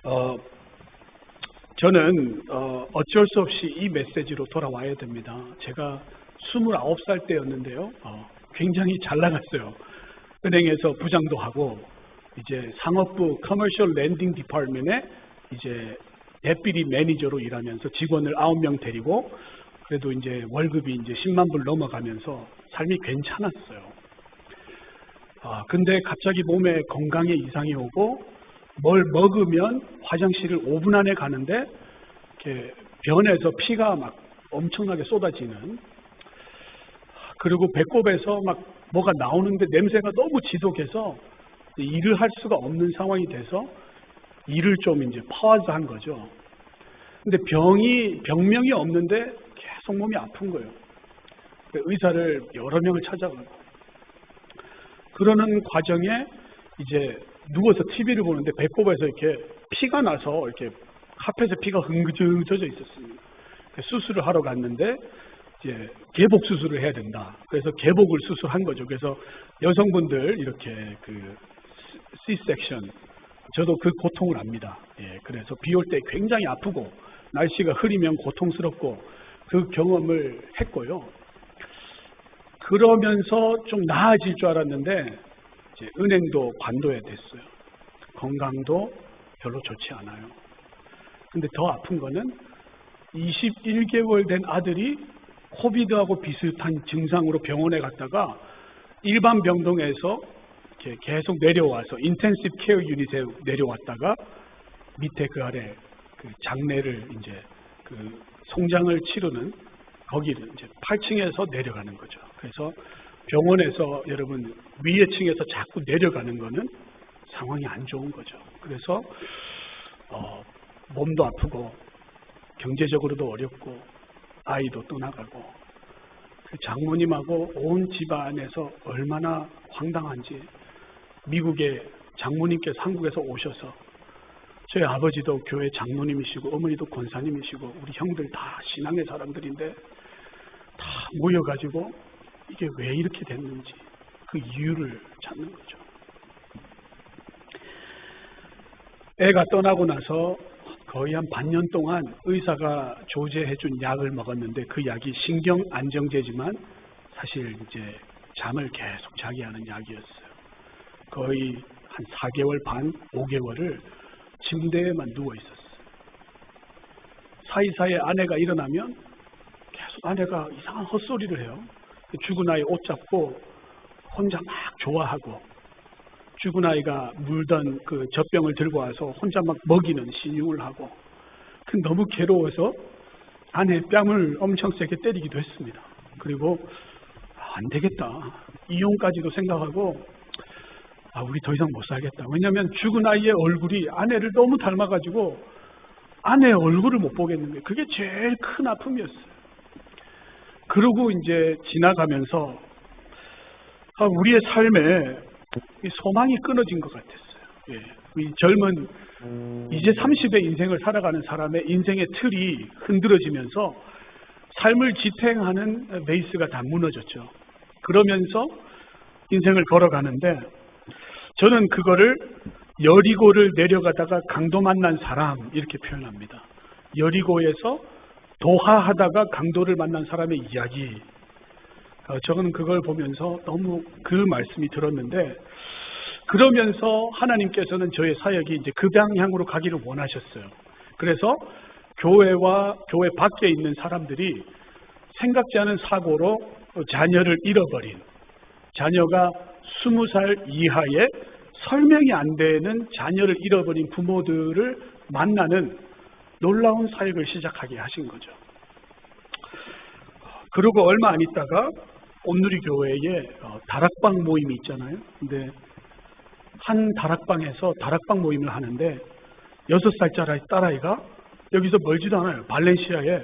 어, 저는 어쩔 수 없이 이 메시지로 돌아와야 됩니다. 제가 29살 때였는데요. 굉장히 잘 나갔어요. 은행에서 부장도 하고 이제 상업부 커머셜 랜딩 디파트먼에 이제 deputy 매니저로 일하면서 직원을 9명 데리고 그래도 이제 월급이 이제 10만 불 넘어가면서 삶이 괜찮았어요. 근데 갑자기 몸에 건강에 이상이 오고 뭘 먹으면 화장실을 5분 안에 가는데 이렇게 변에서 피가 막 엄청나게 쏟아지는, 그리고 배꼽에서 막 뭐가 나오는데 냄새가 너무 지독해서 일을 할 수가 없는 상황이 돼서 일을 좀 이제 파워한 거죠. 근데 병명이 없는데 계속 몸이 아픈 거예요. 의사를 여러 명을 찾아가고 그러는 과정에 이제 누워서 TV를 보는데 배꼽에서 이렇게 피가 나서 이렇게 카펫에 피가 흥겨져 있었습니다. 수술을 하러 갔는데 이제 개복 수술을 해야 된다. 그래서 개복을 수술한 거죠. 그래서 여성분들 이렇게 그 C-섹션, 저도 그 고통을 압니다. 그래서 비 올 때 굉장히 아프고 날씨가 흐리면 고통스럽고 그 경험을 했고요. 그러면서 좀 나아질 줄 알았는데 이제 은행도 관둬야 됐어요. 건강도 별로 좋지 않아요. 근데 더 아픈 거는 21개월 된 아들이 코비드하고 비슷한 증상으로 병원에 갔다가 일반 병동에서 이렇게 계속 내려와서 인텐시브 케어 유닛에 내려왔다가 밑에 그 아래 그 장례를 이제 그 송장을 치르는 거기를 이제 8층에서 내려가는 거죠. 그래서 병원에서 여러분 위에 층에서 자꾸 내려가는 거는 상황이 안 좋은 거죠. 그래서 몸도 아프고 경제적으로도 어렵고 아이도 떠나가고 그 장모님하고 온 집안에서 얼마나 황당한지, 미국의 장모님께서 한국에서 오셔서 저희 아버지도 교회 장로님이시고 어머니도 권사님이시고 우리 형들 다 신앙의 사람들인데 다 모여가지고 이게 왜 이렇게 됐는지 그 이유를 찾는 거죠. 애가 떠나고 나서 거의 한 반년 동안 의사가 조제해준 약을 먹었는데 그 약이 신경 안정제지만 사실 이제 잠을 계속 자게 하는 약이었어요. 거의 한 4개월 반, 5개월을 침대에만 누워 있었어요. 사이사이에 아내가 일어나면 계속 아내가 이상한 헛소리를 해요. 죽은 아이 옷 잡고 혼자 막 좋아하고, 죽은 아이가 물던 그 젖병을 들고 와서 혼자 막 먹이는 신용을 하고, 너무 괴로워서 아내의 뺨을 엄청 세게 때리기도 했습니다. 그리고 안 되겠다, 이혼까지도 생각하고 우리 더 이상 못 살겠다. 왜냐하면 죽은 아이의 얼굴이 아내를 너무 닮아가지고 아내의 얼굴을 못 보겠는 거예요. 그게 제일 큰 아픔이었어요. 그러고 이제 지나가면서 우리의 삶에 소망이 끊어진 것 같았어요. 이 젊은 이제 30의 인생을 살아가는 사람의 인생의 틀이 흔들어지면서 삶을 지탱하는 베이스가 다 무너졌죠. 그러면서 인생을 걸어가는데 저는 그거를 여리고를 내려가다가 강도 만난 사람 이렇게 표현합니다. 여리고에서 도하하다가 강도를 만난 사람의 이야기. 저는 그걸 보면서 너무 그 말씀이 들었는데, 그러면서 하나님께서는 저의 사역이 이제 그 방향으로 가기를 원하셨어요. 그래서 교회와 교회 밖에 있는 사람들이 생각지 않은 사고로 자녀를 잃어버린, 자녀가 20살 이하의 설명이 안 되는 자녀를 잃어버린 부모들을 만나는 놀라운 사역을 시작하게 하신 거죠. 그리고 얼마 안 있다가 온누리 교회에 다락방 모임이 있잖아요. 근데 한 다락방에서 다락방 모임을 하는데 6살짜리 딸아이가 여기서 멀지도 않아요. 발렌시아에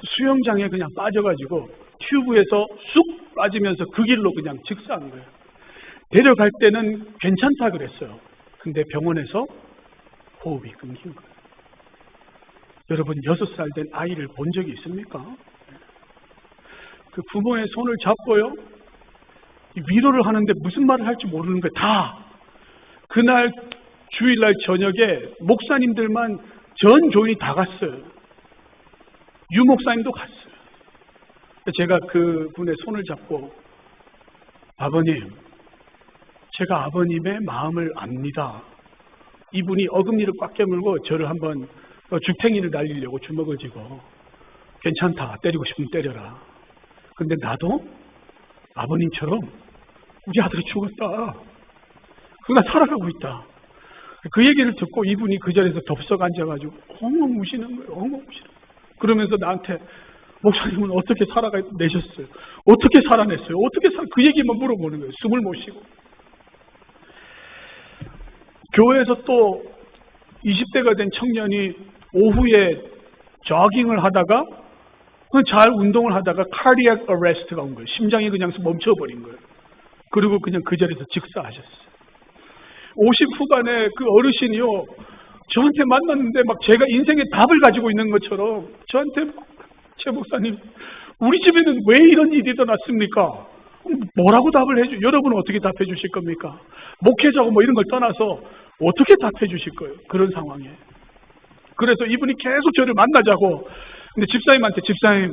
수영장에 그냥 빠져가지고 튜브에서 쑥 빠지면서 그 길로 그냥 직사한 거예요. 데려갈 때는 괜찮다 그랬어요. 근데 병원에서 호흡이 끊긴 거예요. 여러분 6살 된 아이를 본 적이 있습니까? 그 부모의 손을 잡고요, 위로를 하는데 무슨 말을 할지 모르는 거예요. 다 그날 주일날 저녁에 목사님들만 전 교인이 다 갔어요. 유 목사님도 갔어요. 제가 그분의 손을 잡고 아버님, 제가 아버님의 마음을 압니다. 이분이 어금니를 꽉 깨물고 저를 한번 죽탱이를 날리려고 주먹을 쥐고 괜찮다, 때리고 싶으면 때려라. 근데 나도 아버님처럼 우리 아들이 죽었다, 그가 살아가고 있다, 그 얘기를 듣고 이분이 그 자리에서 덥석 앉아가지고 엉엉 우시는 거예요. 엉엉 우시는 거예요. 그러면서 나한테 목사님은 어떻게 살아내셨어요? 어떻게 살아냈어요? 그 얘기만 물어보는 거예요. 숨을 못 쉬고. 교회에서 또 20대가 된 청년이 오후에 조깅을 하다가 잘 운동을 하다가 cardiac arrest가 온 거예요. 심장이 그냥 멈춰버린 거예요. 그리고 그냥 그 자리에서 즉사하셨어요. 50 후반에 그 어르신이요, 저한테 만났는데 막 제가 인생의 답을 가지고 있는 것처럼 저한테 최 목사님, 우리 집에는 왜 이런 일이 일어났습니까? 뭐라고 답을 해주? 여러분은 어떻게 답해 주실 겁니까? 목회자고 뭐 이런 걸 떠나서 어떻게 답해 주실 거예요? 그런 상황에. 그래서 이분이 계속 저를 만나자고. 근데 집사님한테, 집사님,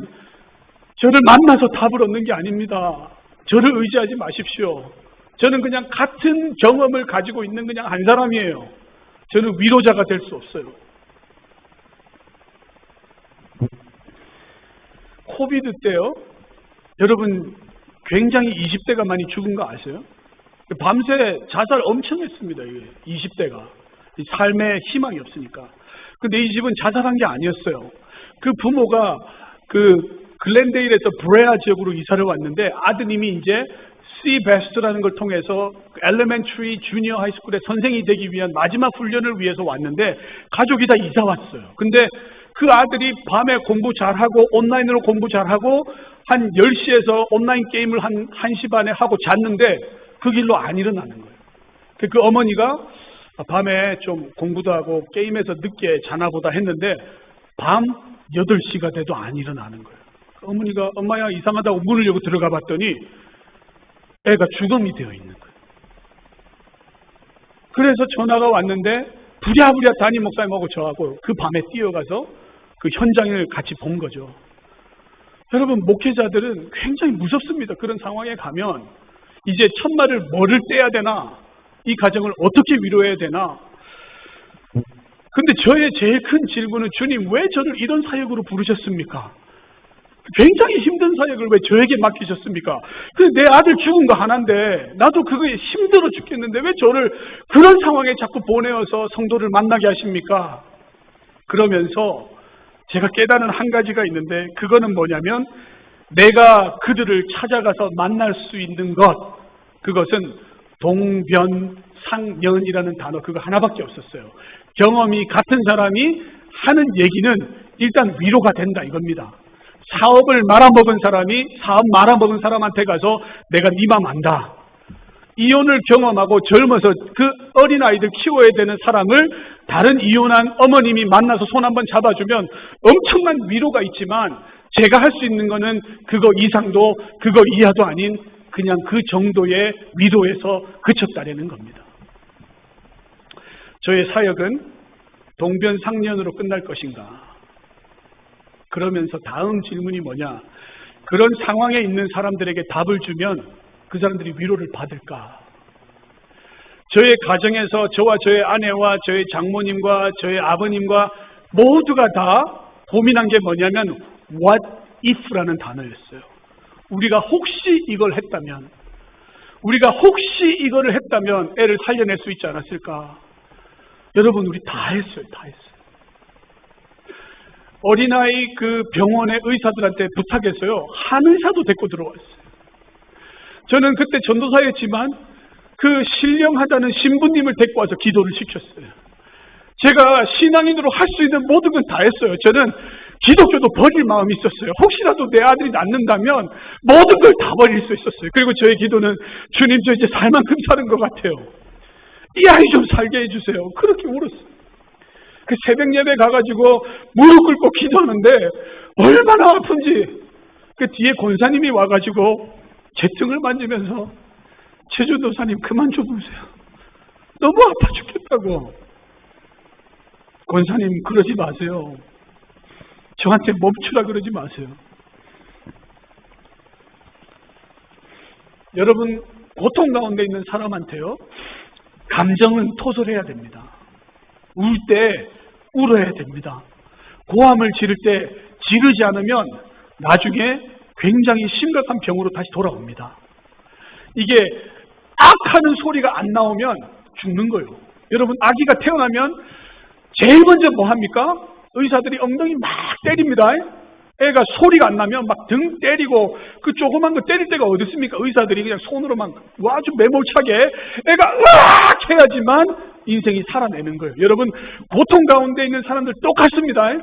저를 만나서 답을 얻는 게 아닙니다. 저를 의지하지 마십시오. 저는 그냥 같은 경험을 가지고 있는 그냥 한 사람이에요. 저는 위로자가 될 수 없어요. 코비드 때요, 여러분 굉장히 20대가 많이 죽은 거 아세요? 밤새 자살 엄청 했습니다. 20대가 삶에 희망이 없으니까. 근데 이 집은 자살한 게 아니었어요. 그 부모가 그 글렌데일에서 브레아 지역으로 이사를 왔는데 아드님이 이제 C-BEST라는 걸 통해서 엘레멘터리 주니어 하이스쿨의 선생이 되기 위한 마지막 훈련을 위해서 왔는데 가족이 다 이사 왔어요. 근데 그 아들이 밤에 공부 잘하고 온라인으로 공부 잘하고 한 10시에서 온라인 게임을 한 1시 반에 하고 잤는데 그 길로 안 일어나는 거예요. 그 어머니가 밤에 좀 공부도 하고 게임에서 늦게 자나 보다 했는데 밤 8시가 돼도 안 일어나는 거예요. 어머니가 엄마야 이상하다고 문을 열고 들어가 봤더니 애가 주검이 되어 있는 거예요. 그래서 전화가 왔는데 부랴부랴 담임 목사님하고 저하고 그 밤에 뛰어가서 그 현장을 같이 본 거죠. 여러분, 목회자들은 굉장히 무섭습니다. 그런 상황에 가면 이제 첫말을 뭐를 떼야 되나, 이 가정을 어떻게 위로해야 되나. 근데 저의 제일 큰 질문은 주님, 왜 저를 이런 사역으로 부르셨습니까? 굉장히 힘든 사역을 왜 저에게 맡기셨습니까? 내 아들 죽은 거 하나인데 나도 그거에 힘들어 죽겠는데 왜 저를 그런 상황에 자꾸 보내어서 성도를 만나게 하십니까? 그러면서 제가 깨달은 한 가지가 있는데 그거는 뭐냐면 내가 그들을 찾아가서 만날 수 있는 것, 그것은 동변상련이라는 단어, 그거 하나밖에 없었어요. 경험이 같은 사람이 하는 얘기는 일단 위로가 된다 이겁니다. 사업을 말아먹은 사람이 사업 말아먹은 사람한테 가서 내가 네 맘 안다. 이혼을 경험하고 젊어서 그 어린아이들 키워야 되는 사람을 다른 이혼한 어머님이 만나서 손 한번 잡아주면 엄청난 위로가 있지만 제가 할 수 있는 거는 그거 이상도 그거 이하도 아닌 그냥 그 정도의 위로에서 그쳤다라는 겁니다. 저의 사역은 동변상련으로 끝날 것인가? 그러면서 다음 질문이 뭐냐? 그런 상황에 있는 사람들에게 답을 주면 그 사람들이 위로를 받을까? 저의 가정에서 저와 저의 아내와 저의 장모님과 저의 아버님과 모두가 다 고민한 게 뭐냐면 what if라는 단어였어요. 우리가 혹시 이걸 했다면, 우리가 혹시 이거를 했다면 애를 살려낼 수 있지 않았을까? 여러분, 우리 다 했어요. 다 했어요. 어린아이 그 병원의 의사들한테 부탁해서요, 한의사도 데리고 들어왔어요. 저는 그때 전도사였지만 그 신령하다는 신부님을 데리고 와서 기도를 시켰어요. 제가 신앙인으로 할 수 있는 모든 건 다 했어요. 저는 기독교도 버릴 마음이 있었어요. 혹시라도 내 아들이 낳는다면 모든 걸 다 버릴 수 있었어요. 그리고 저의 기도는 주님, 저 이제 살 만큼 사는 것 같아요. 이 아이 좀 살게 해주세요. 그렇게 울었어요. 그 새벽 예배 가가지고 무릎 꿇고 기도하는데 얼마나 아픈지 그 뒤에 권사님이 와가지고 제 등을 만지면서 제주도사님 그만 좀 우세요. 너무 아파 죽겠다고. 권사님 그러지 마세요. 저한테 멈추라 그러지 마세요. 여러분, 고통 가운데 있는 사람한테요, 감정은 토설해야 됩니다. 울 때 울어야 됩니다. 고함을 지를 때 지르지 않으면 나중에 굉장히 심각한 병으로 다시 돌아옵니다. 이게 악하는 소리가 안 나오면 죽는 거예요. 여러분, 아기가 태어나면 제일 먼저 뭐 합니까? 의사들이 엉덩이 막 때립니다. 애가 소리가 안 나면 막 등 때리고, 그 조그만 거 때릴 때가 어디 있습니까? 의사들이 그냥 손으로만 아주 매몰차게 애가 으악 해야지만 인생이 살아내는 거예요. 여러분, 고통 가운데 있는 사람들 똑같습니다.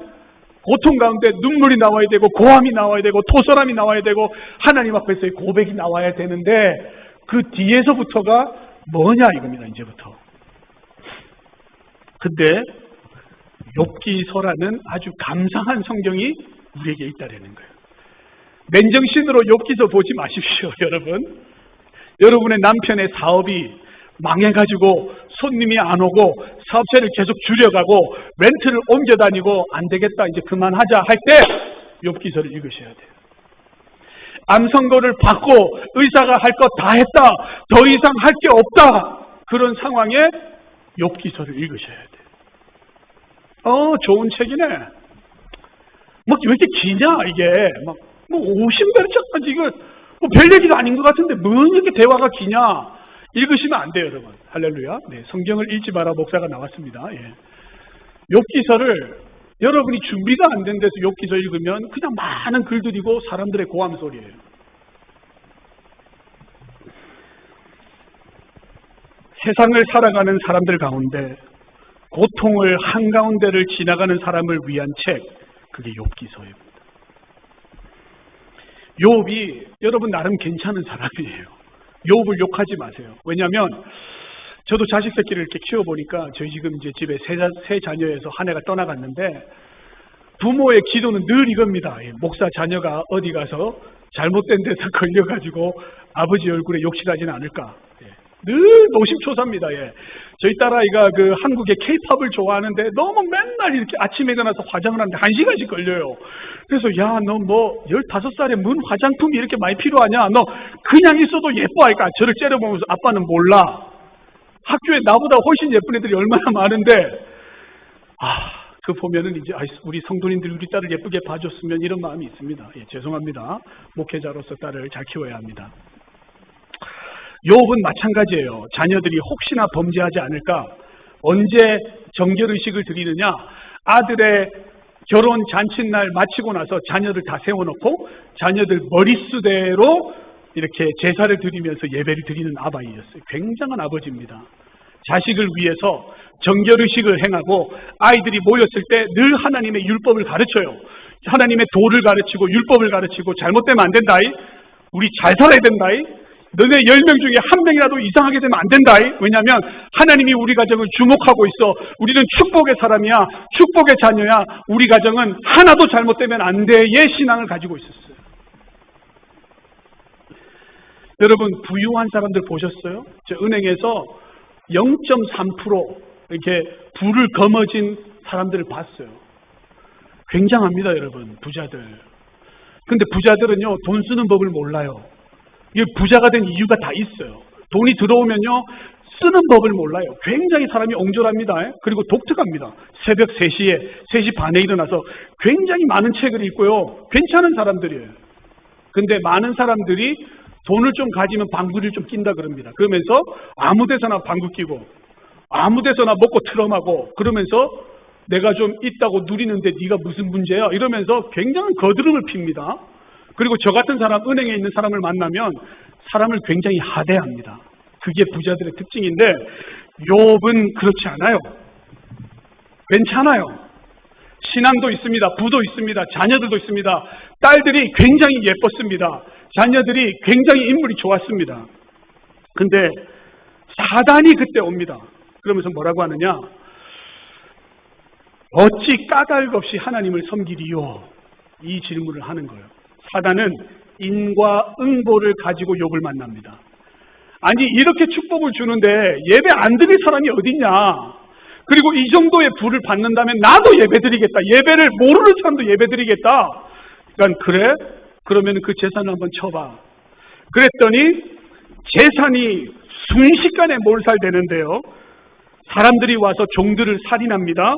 고통 가운데 눈물이 나와야 되고, 고함이 나와야 되고, 토설함이 나와야 되고, 하나님 앞에서의 고백이 나와야 되는데, 그 뒤에서부터가 뭐냐 이겁니다. 이제부터. 근데 욥기서라는 아주 감상한 성경이 우리에게 있다라는 거예요. 맨정신으로 욥기서 보지 마십시오. 여러분, 여러분의 남편의 사업이 망해가지고 손님이 안 오고 사업체를 계속 줄여가고 렌트를 옮겨 다니고 안 되겠다 이제 그만하자 할 때 욥기서를 읽으셔야 돼요. 암 선고를 받고 의사가 할 것 다 했다, 더 이상 할 게 없다, 그런 상황에 욥기서를 읽으셔야 돼요. 좋은 책이네. 막 왜 이렇게 기냐 이게. 막 뭐 50배짜리 이거 뭐 별 얘기가 아닌 것 같은데 뭐 이렇게 대화가 기냐. 읽으시면 안 돼요, 여러분. 할렐루야. 네, 성경을 읽지 마라 목사가 나왔습니다. 예. 욥기서를 여러분이 준비가 안 된 데서 욥기서 읽으면 그냥 많은 글들이고 사람들의 고함 소리예요. 세상을 살아가는 사람들 가운데 고통을 한가운데를 지나가는 사람을 위한 책, 그게 욥기서입니다. 욥이 여러분 나름 괜찮은 사람이에요. 욥을 욕하지 마세요. 왜냐하면 저도 자식 새끼를 이렇게 키워보니까 저희 지금 이제 집에 세 자녀에서 한 애가 떠나갔는데 부모의 기도는 늘 이겁니다. 목사 자녀가 어디 가서 잘못된 데서 걸려가지고 아버지 얼굴에 욕실하지는 않을까. 늘 노심초사입니다. 저희 딸아이가 그 한국의 케이팝을 좋아하는데 너무 맨날 이렇게 아침에 일어나서 화장을 하는데 1시간씩 걸려요. 그래서 야, 너 뭐 15살에 뭔 화장품이 이렇게 많이 필요하냐? 너 그냥 있어도 예뻐 하니까 저를 째려보면서 아빠는 몰라. 학교에 나보다 훨씬 예쁜 애들이 얼마나 많은데 그 보면은 이제 우리 성도님들이 우리 딸을 예쁘게 봐줬으면 이런 마음이 있습니다. 죄송합니다. 목회자로서 딸을 잘 키워야 합니다. 욥은 마찬가지예요. 자녀들이 혹시나 범죄하지 않을까? 언제 정결의식을 드리느냐? 아들의 결혼 잔칫날 마치고 나서 자녀들 다 세워놓고 자녀들 머릿수대로 이렇게 제사를 드리면서 예배를 드리는 아바이였어요. 굉장한 아버지입니다. 자식을 위해서 정결의식을 행하고 아이들이 모였을 때 늘 하나님의 율법을 가르쳐요. 하나님의 도를 가르치고 율법을 가르치고 잘못되면 안 된다이. 우리 잘 살아야 된다이. 너네 10명 중에 한 명이라도 이상하게 되면 안 된다이. 왜냐하면 하나님이 우리 가정을 주목하고 있어. 우리는 축복의 사람이야. 축복의 자녀야. 우리 가정은 하나도 잘못되면 안 돼의 신앙을 가지고 있었어요. 여러분, 부유한 사람들 보셨어요? 저 은행에서 0.3% 이렇게 불을 거머쥔 사람들을 봤어요. 굉장합니다, 여러분, 부자들. 근데 부자들은요, 돈 쓰는 법을 몰라요. 이게 부자가 된 이유가 다 있어요. 돈이 들어오면요, 쓰는 법을 몰라요. 굉장히 사람이 옹졸합니다. 그리고 독특합니다. 새벽 3시에, 3시 반에 일어나서 굉장히 많은 책을 읽고요. 괜찮은 사람들이에요. 근데 많은 사람들이 돈을 좀 가지면 방구를 좀 낀다 그럽니다. 그러면서 아무 데서나 방구 끼고 아무 데서나 먹고 트럼하고 그러면서 내가 좀 있다고 누리는데 네가 무슨 문제야? 이러면서 굉장한 거드름을 핍니다. 그리고 저 같은 사람, 은행에 있는 사람을 만나면 사람을 굉장히 하대합니다. 그게 부자들의 특징인데 욥은 그렇지 않아요. 괜찮아요. 신앙도 있습니다. 부도 있습니다. 자녀들도 있습니다. 딸들이 굉장히 예뻤습니다. 자녀들이 굉장히 인물이 좋았습니다. 근데 사단이 그때 옵니다. 그러면서 뭐라고 하느냐? 어찌 까닭 없이 하나님을 섬기리요? 이 질문을 하는 거예요. 사단은 인과 응보를 가지고 욥을 만납니다. 아니 이렇게 축복을 주는데 예배 안 드릴 사람이 어딨냐. 그리고 이 정도의 부를 받는다면 나도 예배 드리겠다. 예배를 모르는 사람도 예배 드리겠다. 그러니까 그래? 그러면 그 재산을 한번 쳐봐. 그랬더니 재산이 순식간에 몰살되는데요. 사람들이 와서 종들을 살인합니다.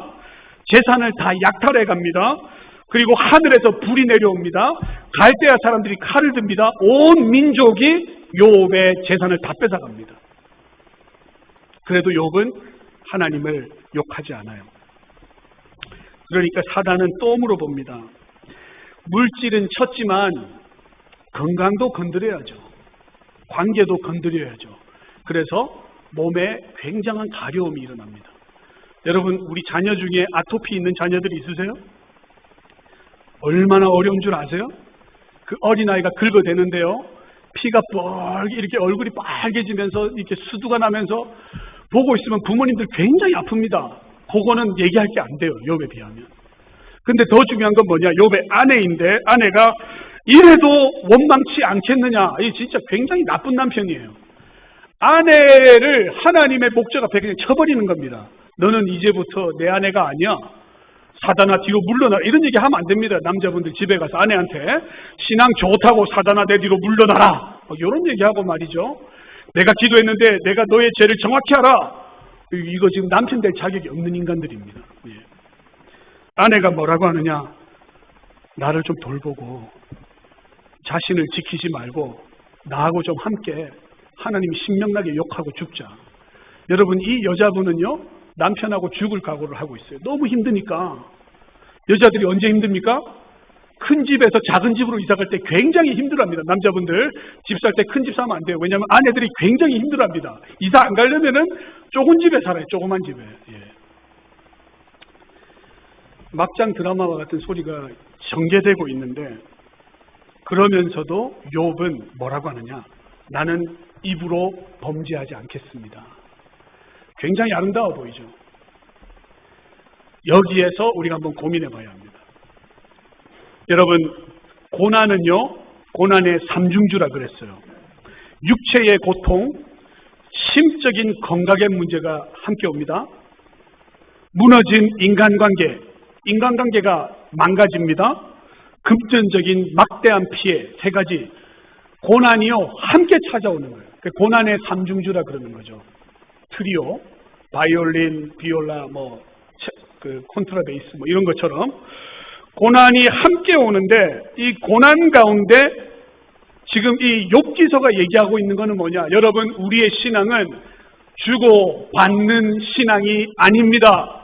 재산을 다 약탈해 갑니다. 그리고 하늘에서 불이 내려옵니다. 갈대아 사람들이 칼을 듭니다. 온 민족이 욥의 재산을 다 뺏어갑니다. 그래도 욥은 하나님을 욕하지 않아요. 그러니까 사단은 또 물어봅니다. 물질은 쳤지만 건강도 건드려야죠. 관계도 건드려야죠. 그래서 몸에 굉장한 가려움이 일어납니다. 여러분, 우리 자녀 중에 아토피 있는 자녀들이 있으세요? 얼마나 어려운 줄 아세요? 그 어린아이가 긁어대는데요. 피가 뻘게 이렇게 얼굴이 빨개지면서 이렇게 수두가 나면서 보고 있으면 부모님들 굉장히 아픕니다. 그거는 얘기할 게 안 돼요. 욥에 비하면. 근데 더 중요한 건 뭐냐? 욥의 아내인데 아내가 이래도 원망치 않겠느냐? 이 진짜 굉장히 나쁜 남편이에요. 아내를 하나님의 목적 앞에 그냥 쳐버리는 겁니다. 너는 이제부터 내 아내가 아니야. 사단아 뒤로 물러나라. 이런 얘기 하면 안 됩니다. 남자분들 집에 가서 아내한테 신앙 좋다고 사단아 내 뒤로 물러나라. 이런 얘기하고 말이죠. 내가 기도했는데 내가 너의 죄를 정확히 알아. 이거 지금 남편 될 자격이 없는 인간들입니다. 예. 아내가 뭐라고 하느냐. 나를 좀 돌보고 자신을 지키지 말고 나하고 좀 함께 하나님이 신명나게 욕하고 죽자. 여러분, 이 여자분은요 남편하고 죽을 각오를 하고 있어요. 너무 힘드니까. 여자들이 언제 힘듭니까? 큰 집에서 작은 집으로 이사 갈 때 굉장히 힘들어합니다. 남자분들 집 살 때 큰 집 사면 안 돼요. 왜냐하면 아내들이 굉장히 힘들어합니다. 이사 안 가려면은 좁은 집에 살아요. 조그만 집에. 예. 막장 드라마와 같은 소리가 전개되고 있는데 그러면서도 욥은 뭐라고 하느냐. 나는 입으로 범죄하지 않겠습니다. 굉장히 아름다워 보이죠. 여기에서 우리가 한번 고민해 봐야 합니다. 여러분, 고난은요, 고난의 삼중주라 그랬어요. 육체의 고통, 심적인 건강의 문제가 함께 옵니다. 무너진 인간관계, 인간관계가 망가집니다. 금전적인 막대한 피해, 세 가지 고난이요 함께 찾아오는 거예요. 고난의 삼중주라 그러는 거죠. 트리오, 바이올린, 비올라, 콘트라베이스 이런 것처럼 고난이 함께 오는데 이 고난 가운데 지금 이 욥기서가 얘기하고 있는 것은 뭐냐? 여러분, 우리의 신앙은 주고 받는 신앙이 아닙니다.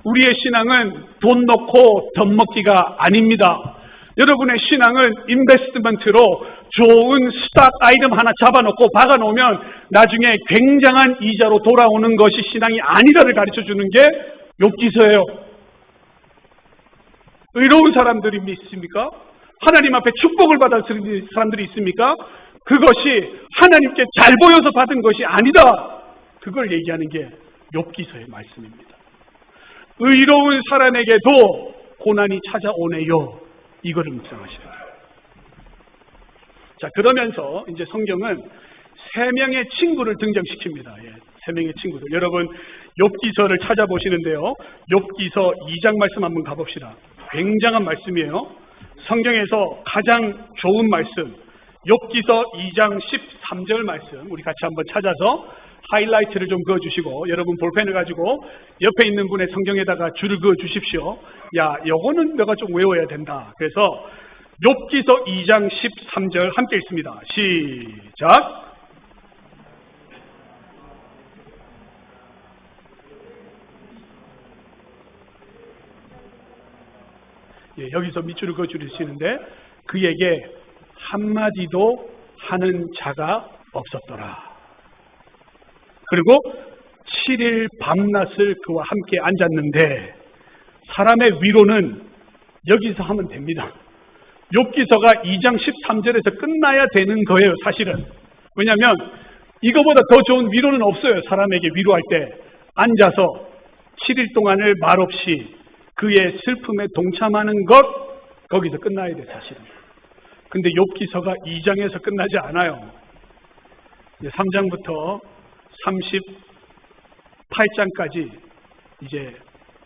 우리의 신앙은 돈 넣고 덧먹기가 아닙니다. 여러분의 신앙은 인베스트먼트로 좋은 스탁 아이템 하나 잡아놓고 박아놓으면 나중에 굉장한 이자로 돌아오는 것이 신앙이 아니다를 가르쳐주는 게 욥기서예요. 의로운 사람들이 있습니까? 하나님 앞에 축복을 받은 사람들이 있습니까? 그것이 하나님께 잘 보여서 받은 것이 아니다. 그걸 얘기하는 게 욥기서의 말씀입니다. 의로운 사람에게도 고난이 찾아오네요. 이거를 묵상하셔야 돼요. 자, 그러면서 이제 성경은 세 명의 친구를 등장시킵니다. 예, 세 명의 친구들. 여러분, 욥기서를 찾아보시는데요. 욥기서 2장 말씀 한번 가봅시다. 굉장한 말씀이에요. 성경에서 가장 좋은 말씀, 욥기서 2장 13절 말씀, 우리 같이 한번 찾아서 하이라이트를 좀 그어주시고, 여러분 볼펜을 가지고 옆에 있는 분의 성경에다가 줄을 그어주십시오. 야, 요거는 내가 좀 외워야 된다. 그래서 욥기서 2장 13절 함께 읽습니다. 시작. 예, 여기서 밑줄을 그어주시는데 그에게 한마디도 하는 자가 없었더라. 그리고 7일 밤낮을 그와 함께 앉았는데 사람의 위로는 여기서 하면 됩니다. 욥기서가 2장 13절에서 끝나야 되는 거예요, 사실은. 왜냐하면 이거보다 더 좋은 위로는 없어요. 사람에게 위로할 때 앉아서 7일 동안을 말없이 그의 슬픔에 동참하는 것, 거기서 끝나야 돼, 사실은. 근데 욥기서가 2장에서 끝나지 않아요. 3장부터 38장까지 이제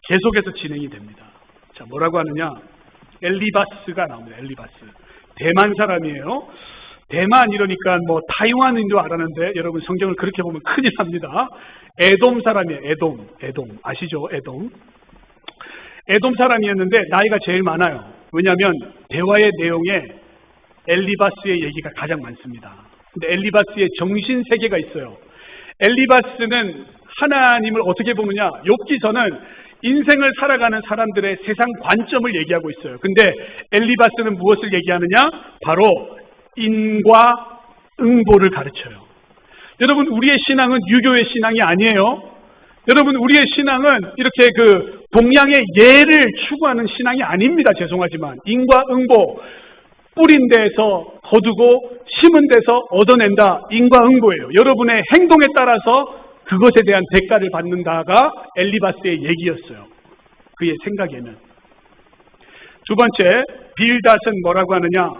계속해서 진행이 됩니다. 자, 뭐라고 하느냐? 엘리바스가 나옵니다. 엘리바스. 대만 사람이에요. 대만 이러니까 뭐 타이완인 줄 알았는데 여러분 성경을 그렇게 보면 큰일 납니다. 에돔 사람이에요. 에돔. 아시죠? 에돔 사람이었는데 나이가 제일 많아요. 왜냐하면 대화의 내용에 엘리바스의 얘기가 가장 많습니다. 근데 엘리바스의 정신 세계가 있어요. 엘리바스는 하나님을 어떻게 보느냐? 욥기서는 인생을 살아가는 사람들의 세상 관점을 얘기하고 있어요. 근데 엘리바스는 무엇을 얘기하느냐? 바로 인과 응보를 가르쳐요. 여러분, 우리의 신앙은 유교의 신앙이 아니에요. 여러분, 우리의 신앙은 이렇게 동양의 예를 추구하는 신앙이 아닙니다. 죄송하지만 인과 응보, 뿌린 데서 거두고 심은 데서 얻어낸다. 인과 응보예요. 여러분의 행동에 따라서 그것에 대한 대가를 받는다가 엘리바스의 얘기였어요. 그의 생각에는. 두 번째, 빌닷은 뭐라고 하느냐?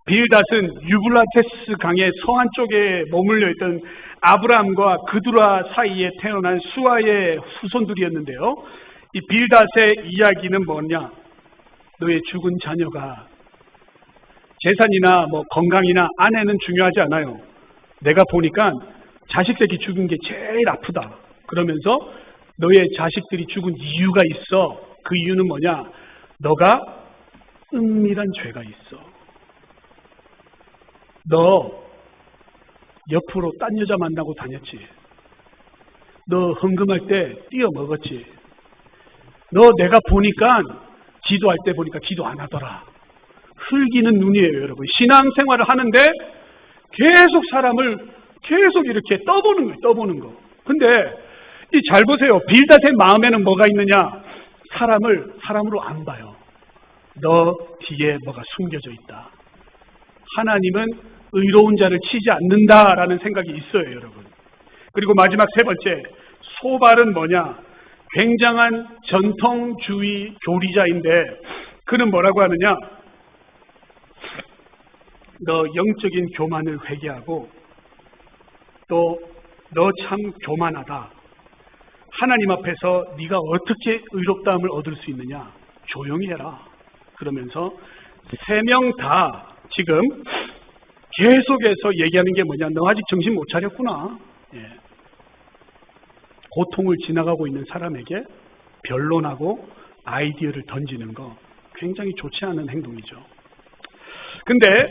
빌닷은 유브라테스 강의 서안 쪽에 머물러 있던 아브라함과 그두라 사이에 태어난 수아의 후손들이었는데요. 이 빌닷의 이야기는 뭐냐? 너의 죽은 자녀가 재산이나 뭐 건강이나 아내는 중요하지 않아요. 내가 보니까 자식 새끼 죽은 게 제일 아프다. 그러면서 너의 자식들이 죽은 이유가 있어. 그 이유는 뭐냐? 너가 은밀한 죄가 있어. 너 옆으로 딴 여자 만나고 다녔지. 너 헌금할 때 띄어 먹었지. 너 내가 보니까 기도할 때 보니까 기도 안 하더라. 흘기는 눈이에요, 여러분. 신앙생활을 하는데 계속 사람을 계속 이렇게 떠보는 거. 근데 잘 보세요. 빌닷의 마음에는 뭐가 있느냐? 사람을 사람으로 안 봐요. 너 뒤에 뭐가 숨겨져 있다. 하나님은 의로운 자를 치지 않는다라는 생각이 있어요, 여러분. 그리고 마지막 세 번째, 소발은 뭐냐? 굉장한 전통주의 교리자인데 그는 뭐라고 하느냐? 너 영적인 교만을 회개하고 또 너 참 교만하다. 하나님 앞에서 네가 어떻게 의롭다함을 얻을 수 있느냐? 조용히 해라. 그러면서 세 명 다 지금 계속해서 얘기하는 게 뭐냐? 너 아직 정신 못 차렸구나. 고통을 지나가고 있는 사람에게 변론하고 아이디어를 던지는 거 굉장히 좋지 않은 행동이죠. 근데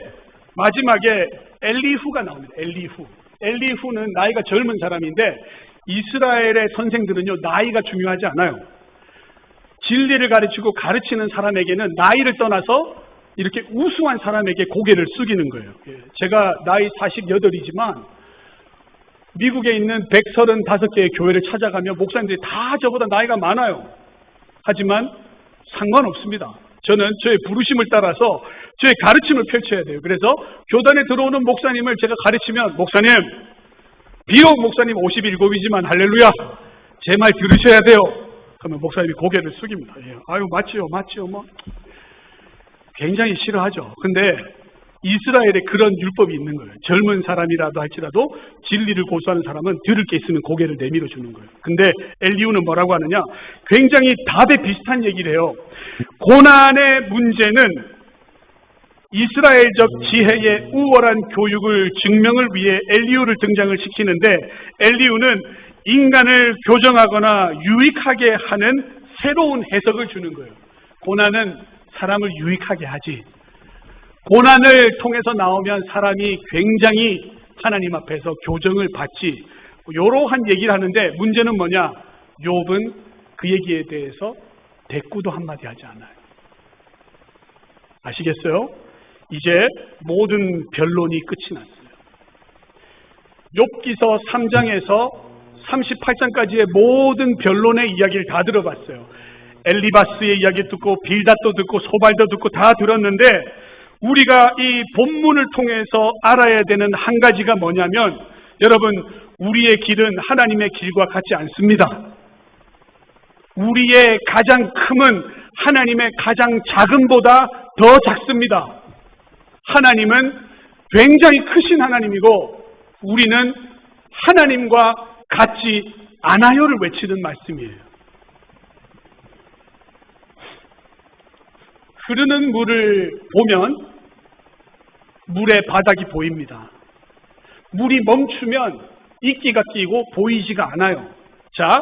마지막에 엘리후가 나옵니다. 엘리후는 나이가 젊은 사람인데 이스라엘의 선생들은요, 나이가 중요하지 않아요. 진리를 가르치고 가르치는 사람에게는 나이를 떠나서 이렇게 우수한 사람에게 고개를 숙이는 거예요. 제가 나이 48이지만 미국에 있는 135개의 교회를 찾아가면 목사님들이 다 저보다 나이가 많아요. 하지만 상관없습니다. 저는 저의 부르심을 따라서 저의 가르침을 펼쳐야 돼요. 그래서 교단에 들어오는 목사님을 제가 가르치면, 목사님, 비록 목사님 57이지만 할렐루야, 제 말 들으셔야 돼요. 그러면 목사님이 고개를 숙입니다. 아유, 맞지요. 뭐 굉장히 싫어하죠. 근데 이스라엘에 그런 율법이 있는 거예요. 젊은 사람이라도 할지라도 진리를 고수하는 사람은 들을 게 있으면 고개를 내밀어 주는 거예요. 근데 엘리후는 뭐라고 하느냐? 굉장히 답에 비슷한 얘기를 해요. 고난의 문제는 이스라엘적 지혜의 우월한 교육을 증명을 위해 엘리후를 등장을 시키는데, 엘리후는 인간을 교정하거나 유익하게 하는 새로운 해석을 주는 거예요. 고난은 사람을 유익하게 하지. 고난을 통해서 나오면 사람이 굉장히 하나님 앞에서 교정을 받지. 이러한 얘기를 하는데 문제는 뭐냐? 욥은 그 얘기에 대해서 대꾸도 한마디 하지 않아요. 아시겠어요? 이제 모든 변론이 끝이 났어요. 욥기서 3장에서 38장까지의 모든 변론의 이야기를 다 들어봤어요. 엘리바스의 이야기 듣고 빌닷도 듣고 소발도 듣고 다 들었는데, 우리가 이 본문을 통해서 알아야 되는 한 가지가 뭐냐면, 여러분, 우리의 길은 하나님의 길과 같지 않습니다. 우리의 가장 큼은 하나님의 가장 작음보다 더 작습니다. 하나님은 굉장히 크신 하나님이고 우리는 하나님과 같지 않아요를 외치는 말씀이에요. 흐르는 물을 보면 물의 바닥이 보입니다. 물이 멈추면 이끼가 끼고 보이지가 않아요. 자,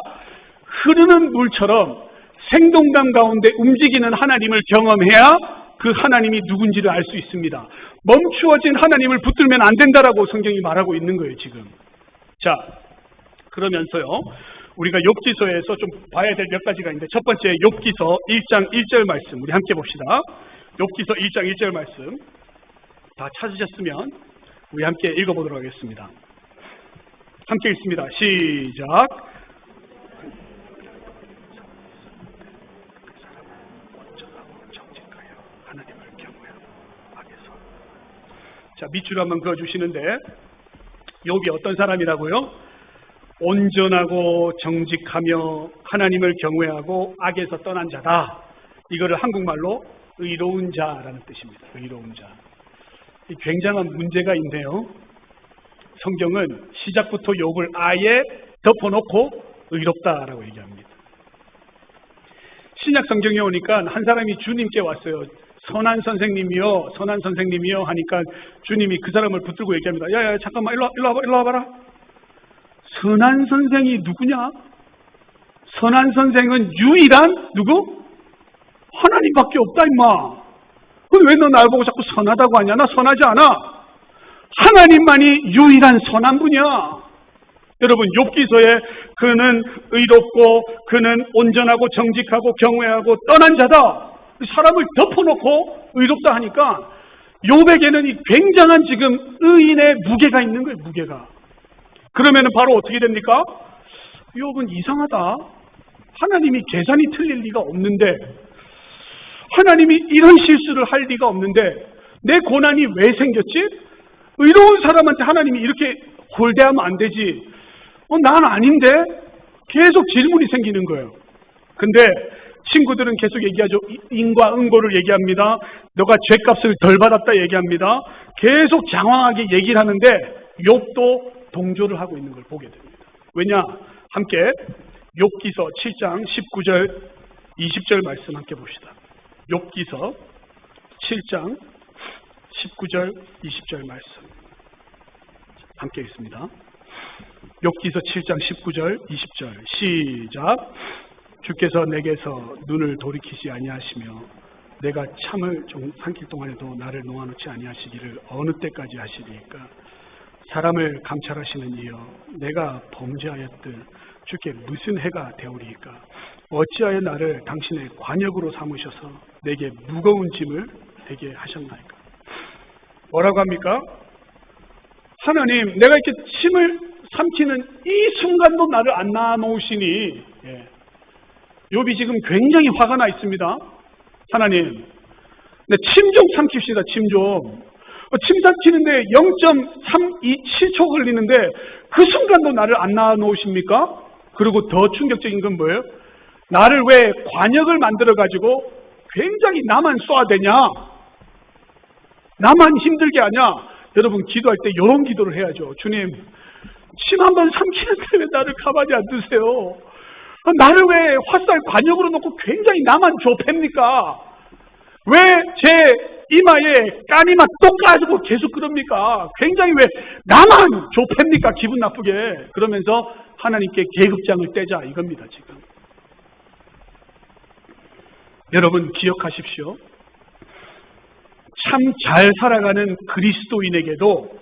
흐르는 물처럼 생동감 가운데 움직이는 하나님을 경험해야 그 하나님이 누군지를 알 수 있습니다. 멈추어진 하나님을 붙들면 안 된다라고 성경이 말하고 있는 거예요, 지금. 자, 그러면서요, 우리가 욥기서에서 좀 봐야 될 몇 가지가 있는데, 첫 번째 욥기서 1장 1절 말씀 우리 함께 봅시다. 욥기서 1장 1절 말씀 다 찾으셨으면 우리 함께 읽어보도록 하겠습니다. 함께 읽습니다. 시작. 자, 밑줄 한번 그어주시는데, 욥이 어떤 사람이라고요? 온전하고 정직하며 하나님을 경외하고 악에서 떠난 자다. 이거를 한국말로 의로운 자라는 뜻입니다. 의로운 자. 굉장한 문제가 있네요. 성경은 시작부터 욥을 아예 덮어놓고 의롭다라고 얘기합니다. 신약 성경에 오니까 한 사람이 주님께 왔어요. 선한 선생님이요, 선한 선생님이요 하니까 주님이 그 사람을 붙들고 얘기합니다. 야야, 잠깐만, 일로 와봐라. 선한 선생이 누구냐? 선한 선생은 유일한 누구? 하나님밖에 없다 임마. 근데 왜 너 날 보고 자꾸 선하다고 하냐? 나 선하지 않아. 하나님만이 유일한 선한 분이야. 여러분, 욥기서에 그는 의롭고 그는 온전하고 정직하고 경외하고 떠난 자다. 사람을 덮어놓고 의롭다 하니까 욥에게는 이 굉장한 지금 의인의 무게가 있는 거예요. 무게가. 그러면 바로 어떻게 됩니까? 욥은 이상하다. 하나님이 계산이 틀릴 리가 없는데, 하나님이 이런 실수를 할 리가 없는데 내 고난이 왜 생겼지? 의로운 사람한테 하나님이 이렇게 홀대하면 안 되지. 난 아닌데? 계속 질문이 생기는 거예요. 근데 친구들은 계속 얘기하죠. 인과응보를 얘기합니다. 너가 죄값을 덜 받았다 얘기합니다. 계속 장황하게 얘기를 하는데 욥도 동조를 하고 있는 걸 보게 됩니다. 왜냐? 함께 욥기서 7장 19절 20절 말씀 함께 봅시다. 욥기서 7장 19절 20절 말씀 함께 읽습니다. 욥기서 7장 19절 20절 시작. 주께서 내게서 눈을 돌이키지 아니하시며 내가 참을 좀 삼킬 동안에도 나를 놓아놓지 아니하시기를 어느 때까지 하시리까? 사람을 감찰하시는 이여, 내가 범죄하였듯 주께 무슨 해가 되오리이까? 어찌하여 나를 당신의 관역으로 삼으셔서 내게 무거운 짐을 되게 하셨나이까? 뭐라고 합니까? 하나님, 내가 이렇게 침을 삼키는 이 순간도 나를 안 놔놓으시니, 욥이 지금 굉장히 화가 나 있습니다. 하나님, 침 좀 삼킵시다. 침 좀. 침 삼키는데 0.327초 걸리는데 그 순간도 나를 안 놔놓으십니까? 그리고 더 충격적인 건 뭐예요? 나를 왜 관역을 만들어가지고 굉장히 나만 쏘아대냐? 나만 힘들게 하냐? 여러분, 기도할 때 이런 기도를 해야죠. 주님, 침 한번 삼키는데 왜 나를 가만히 안 두세요? 나를 왜 화살 관역으로 놓고 굉장히 나만 좁힙니까? 왜 제 이마에 까니만 똑 가지고 계속 그럽니까? 굉장히 왜 나만 좁힙니까? 기분 나쁘게. 그러면서 하나님께 계급장을 떼자 이겁니다, 지금. 여러분, 기억하십시오. 참 잘 살아가는 그리스도인에게도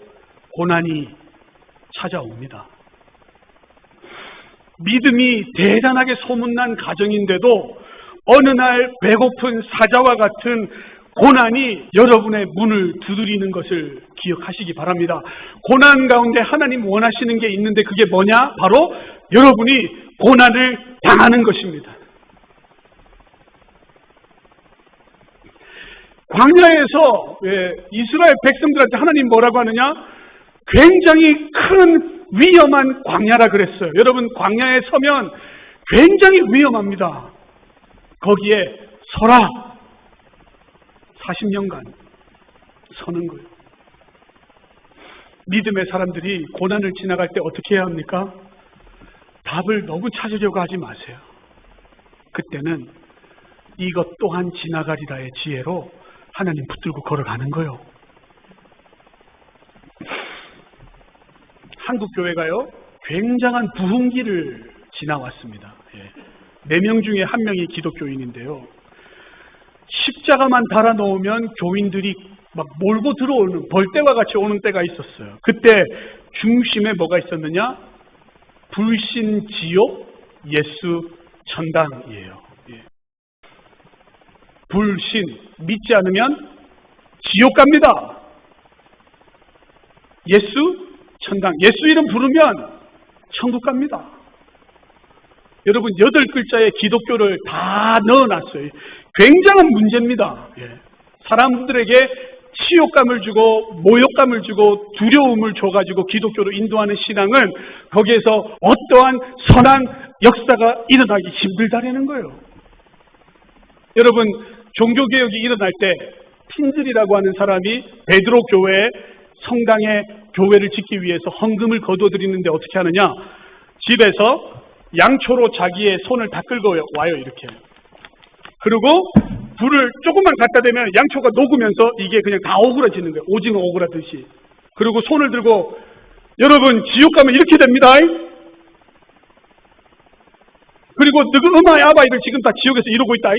고난이 찾아옵니다. 믿음이 대단하게 소문난 가정인데도 어느 날 배고픈 사자와 같은 고난이 여러분의 문을 두드리는 것을 기억하시기 바랍니다. 고난 가운데 하나님 원하시는 게 있는데 그게 뭐냐? 바로 여러분이 고난을 당하는 것입니다. 광야에서 이스라엘 백성들한테 하나님 뭐라고 하느냐? 굉장히 큰 위험한 광야라 그랬어요. 여러분, 광야에 서면 굉장히 위험합니다. 거기에 서라. 40년간 서는 거예요. 믿음의 사람들이 고난을 지나갈 때 어떻게 해야 합니까? 답을 너무 찾으려고 하지 마세요. 그때는 이것 또한 지나가리라의 지혜로 하나님 붙들고 걸어가는 거예요. 한국 교회가요, 굉장한 부흥기를 지나왔습니다. 4명 중에 1명이 기독교인인데요. 십자가만 달아 놓으면 교인들이 막 몰고 들어오는, 벌떼와 같이 오는 때가 있었어요. 그때 중심에 뭐가 있었느냐? 불신 지옥, 예수 천당이에요. 불신, 믿지 않으면 지옥 갑니다. 예수 천당, 예수 이름 부르면 천국 갑니다. 여러분 8글자의 기독교를 다 넣어놨어요. 굉장한 문제입니다. 사람들에게 치욕감을 주고 모욕감을 주고 두려움을 줘가지고 기독교로 인도하는 신앙은 거기에서 어떠한 선한 역사가 일어나기 힘들다라는 거예요. 여러분 종교개혁이 일어날 때 틴즐이라고 하는 사람이 베드로 교회에 성당에 교회를 짓기 위해서 헌금을 거둬들이는데 어떻게 하느냐? 집에서 양초로 자기의 손을 다 끌고 와요, 이렇게. 그리고 불을 조금만 갖다 대면 양초가 녹으면서 이게 그냥 다 오그라지는 거예요. 오징어 오그라듯이. 그리고 손을 들고, 여러분 지옥 가면 이렇게 됩니다. 그리고 너그 음아야 아바이를 지금 다 지옥에서 이루고 있다.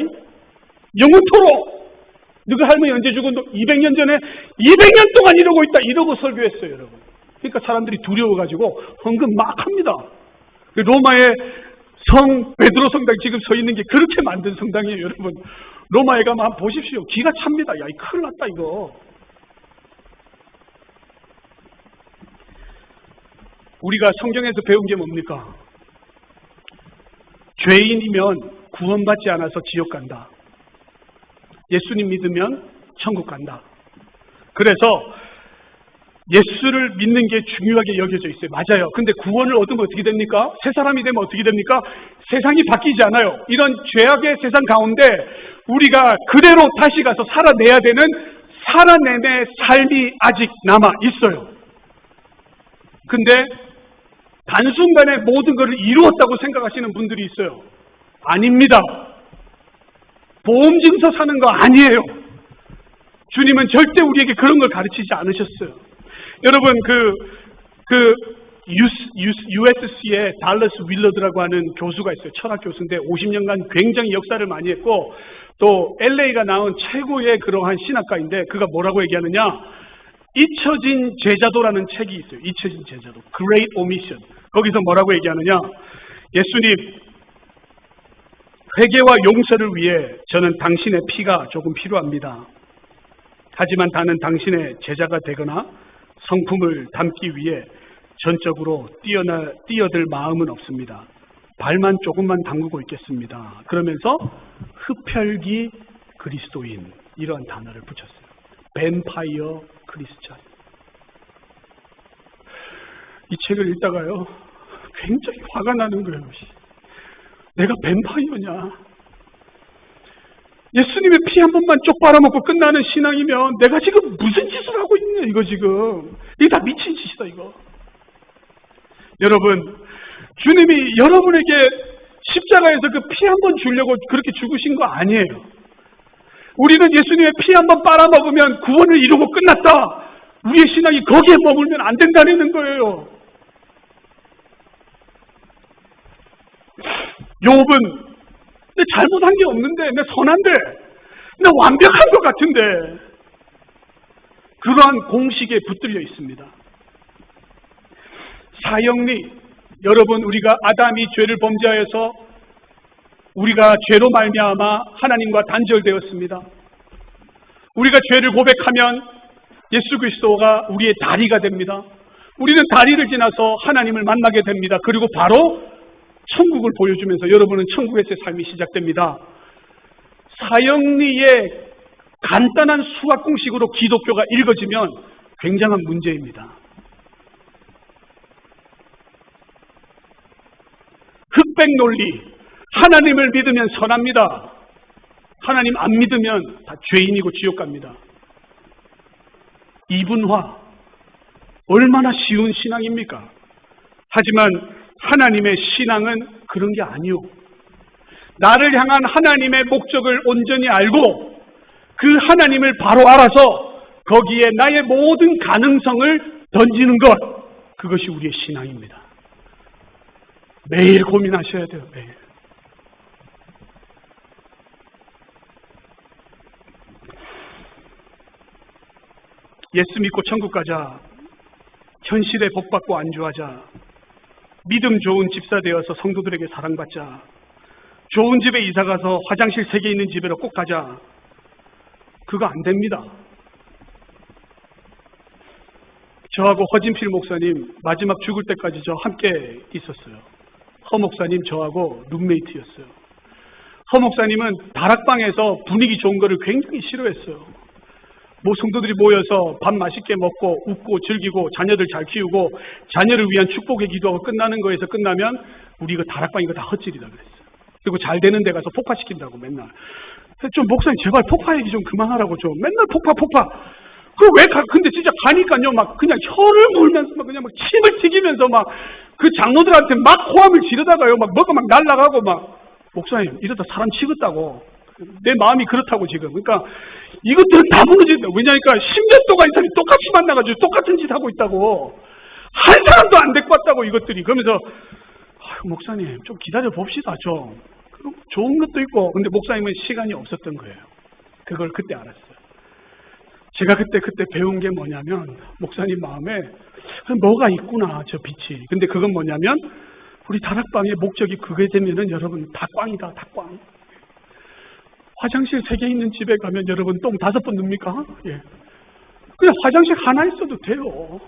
영원토록 너그 할머니 언제 죽은 200년 전에 200년 동안 이러고 있다, 이러고 설교했어요, 여러분. 그러니까 사람들이 두려워가지고 헌금 막 합니다. 로마의 성 베드로 성당 지금 서 있는 게 그렇게 만든 성당이에요, 여러분. 로마에 가면 한번 보십시오. 기가 찹니다. 야, 이 큰일 났다 이거. 우리가 성경에서 배운 게 뭡니까? 죄인이면 구원받지 않아서 지옥 간다. 예수님 믿으면 천국 간다. 그래서 예수를 믿는 게 중요하게 여겨져 있어요. 맞아요. 근데 구원을 얻으면 어떻게 됩니까? 새 사람이 되면 어떻게 됩니까? 세상이 바뀌지 않아요. 이런 죄악의 세상 가운데 우리가 그대로 다시 가서 살아내야 되는 살아내는 삶이 아직 남아 있어요. 근데 단순간에 모든 것을 이루었다고 생각하시는 분들이 있어요. 아닙니다. 보험증서 사는 거 아니에요. 주님은 절대 우리에게 그런 걸 가르치지 않으셨어요. 여러분 USC의 달러스 윌러드라고 하는 교수가 있어요. 철학 교수인데 50년간 굉장히 역사를 많이 했고 또 LA가 나온 최고의 그러한 신학가인데 그가 뭐라고 얘기하느냐? 잊혀진 제자도라는 책이 있어요. 잊혀진 제자도, Great Omission. 거기서 뭐라고 얘기하느냐? 예수님, 회개와 용서를 위해 저는 당신의 피가 조금 필요합니다. 하지만 나는 당신의 제자가 되거나 성품을 담기 위해 전적으로 뛰어들 마음은 없습니다. 발만 조금만 담그고 있겠습니다. 그러면서 흡혈귀 그리스도인 이런 단어를 붙였어요. 뱀파이어 크리스찬. 이 책을 읽다가요 굉장히 화가 나는 거예요. 내가 뱀파이어냐? 예수님의 피 한 번만 쪽 빨아먹고 끝나는 신앙이면 내가 지금 무슨 짓을 하고 있냐 이거 지금. 이게 다 미친 짓이다 이거. 여러분, 주님이 여러분에게 십자가에서 그 피 한 번 주려고 그렇게 죽으신 거 아니에요. 우리는 예수님의 피 한 번 빨아먹으면 구원을 이루고 끝났다. 우리의 신앙이 거기에 머물면 안 된다는 거예요. 욥은 내 잘못한 게 없는데, 내 선한데, 내 완벽한 것 같은데 그러한 공식에 붙들려 있습니다. 사형리, 여러분 우리가 아담이 죄를 범죄하여서 우리가 죄로 말미암아 하나님과 단절되었습니다. 우리가 죄를 고백하면 예수 그리스도가 우리의 다리가 됩니다. 우리는 다리를 지나서 하나님을 만나게 됩니다. 그리고 바로 천국을 보여주면서 여러분은 천국에서의 삶이 시작됩니다. 사형리의 간단한 수학 공식으로 기독교가 읽어지면 굉장한 문제입니다. 흑백 논리, 하나님을 믿으면 선합니다. 하나님 안 믿으면 다 죄인이고 지옥 갑니다. 이분화, 얼마나 쉬운 신앙입니까? 하지만 하나님의 신앙은 그런 게 아니요. 나를 향한 하나님의 목적을 온전히 알고 그 하나님을 바로 알아서 거기에 나의 모든 가능성을 던지는 것, 그것이 우리의 신앙입니다. 매일 고민하셔야 돼요. 매일. 예수 믿고 천국 가자, 현실에 복받고 안주하자, 믿음 좋은 집사 되어서 성도들에게 사랑받자, 좋은 집에 이사가서 화장실 3개 있는 집으로 꼭 가자, 그거 안 됩니다. 저하고 허진필 목사님 마지막 죽을 때까지 저 함께 있었어요. 허 목사님 저하고 룸메이트였어요. 허 목사님은 다락방에서 분위기 좋은 거를 굉장히 싫어했어요. 뭐 성도들이 모여서 밥 맛있게 먹고 웃고 즐기고 자녀들 잘 키우고 자녀를 위한 축복의 기도하고 끝나는 거에서 끝나면 우리 이거 다락방 이거 다 헛질이다 그랬어요. 그리고 잘 되는 데 가서 폭파시킨다고 맨날. 좀 목사님 제발 폭파 얘기 좀 그만하라고 좀. 맨날 폭파. 근데 진짜 가니까요, 막 그냥 혀를 물면서 막 그냥 막 침을 튀기면서 막 그 장로들한테 막 호함을 지르다가요, 막 뭐가 막 날라가고 막, 목사님 이러다 사람 치겠다고. 내 마음이 그렇다고 지금. 그러니까 이것들은 다 무너진다. 왜냐니까 10년 동안 이 사람이 똑같이 만나가지고 똑같은 짓 하고 있다고. 한 사람도 안 데리고 왔다고 이것들이. 그러면서 목사님 좀 기다려 봅시다 좀. 그럼 좋은 것도 있고. 근데 목사님은 시간이 없었던 거예요. 그걸 그때 알았어요. 제가 그때 배운 게 뭐냐면, 목사님 마음에 뭐가 있구나, 저 빛이. 근데 그건 뭐냐면, 우리 다락방의 목적이 그게 되면은 여러분 다 꽝이다, 다 꽝. 화장실 3개 있는 집에 가면 여러분 똥 5번 넣습니까? 예. 그냥 화장실 하나 있어도 돼요.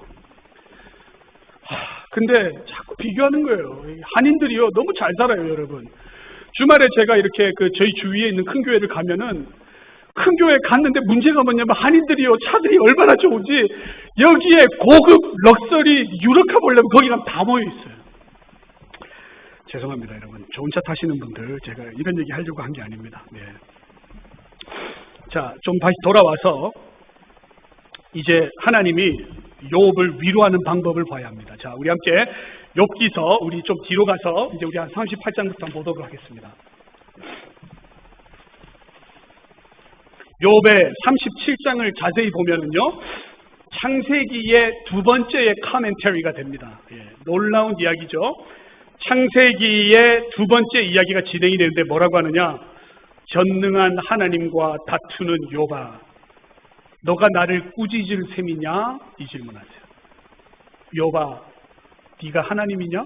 근데 자꾸 비교하는 거예요. 한인들이요, 너무 잘 살아요, 여러분. 주말에 제가 이렇게 저희 주위에 있는 큰 교회를 가면은, 큰 교회 갔는데 문제가 뭐냐면 한인들이요, 차들이 얼마나 좋은지 여기에 고급 럭셔리 유럽카 보려면 거기 가면 다 모여 있어요. 죄송합니다, 여러분. 좋은 차 타시는 분들 제가 이런 얘기 하려고 한 게 아닙니다. 네. 자, 좀 다시 돌아와서 이제 하나님이 욥을 위로하는 방법을 봐야 합니다. 자, 우리 함께 욥기서 우리 좀 뒤로 가서 이제 우리 한 38장부터 한번 보도록 하겠습니다. 욥의 37장을 자세히 보면은요, 창세기의 2번째의 카멘터리가 됩니다. 예, 놀라운 이야기죠. 창세기의 2번째 이야기가 진행이 되는데 뭐라고 하느냐? 전능한 하나님과 다투는 욥아, 너가 나를 꾸짖을 셈이냐? 이 질문하세요. 욥아, 네가 하나님이냐?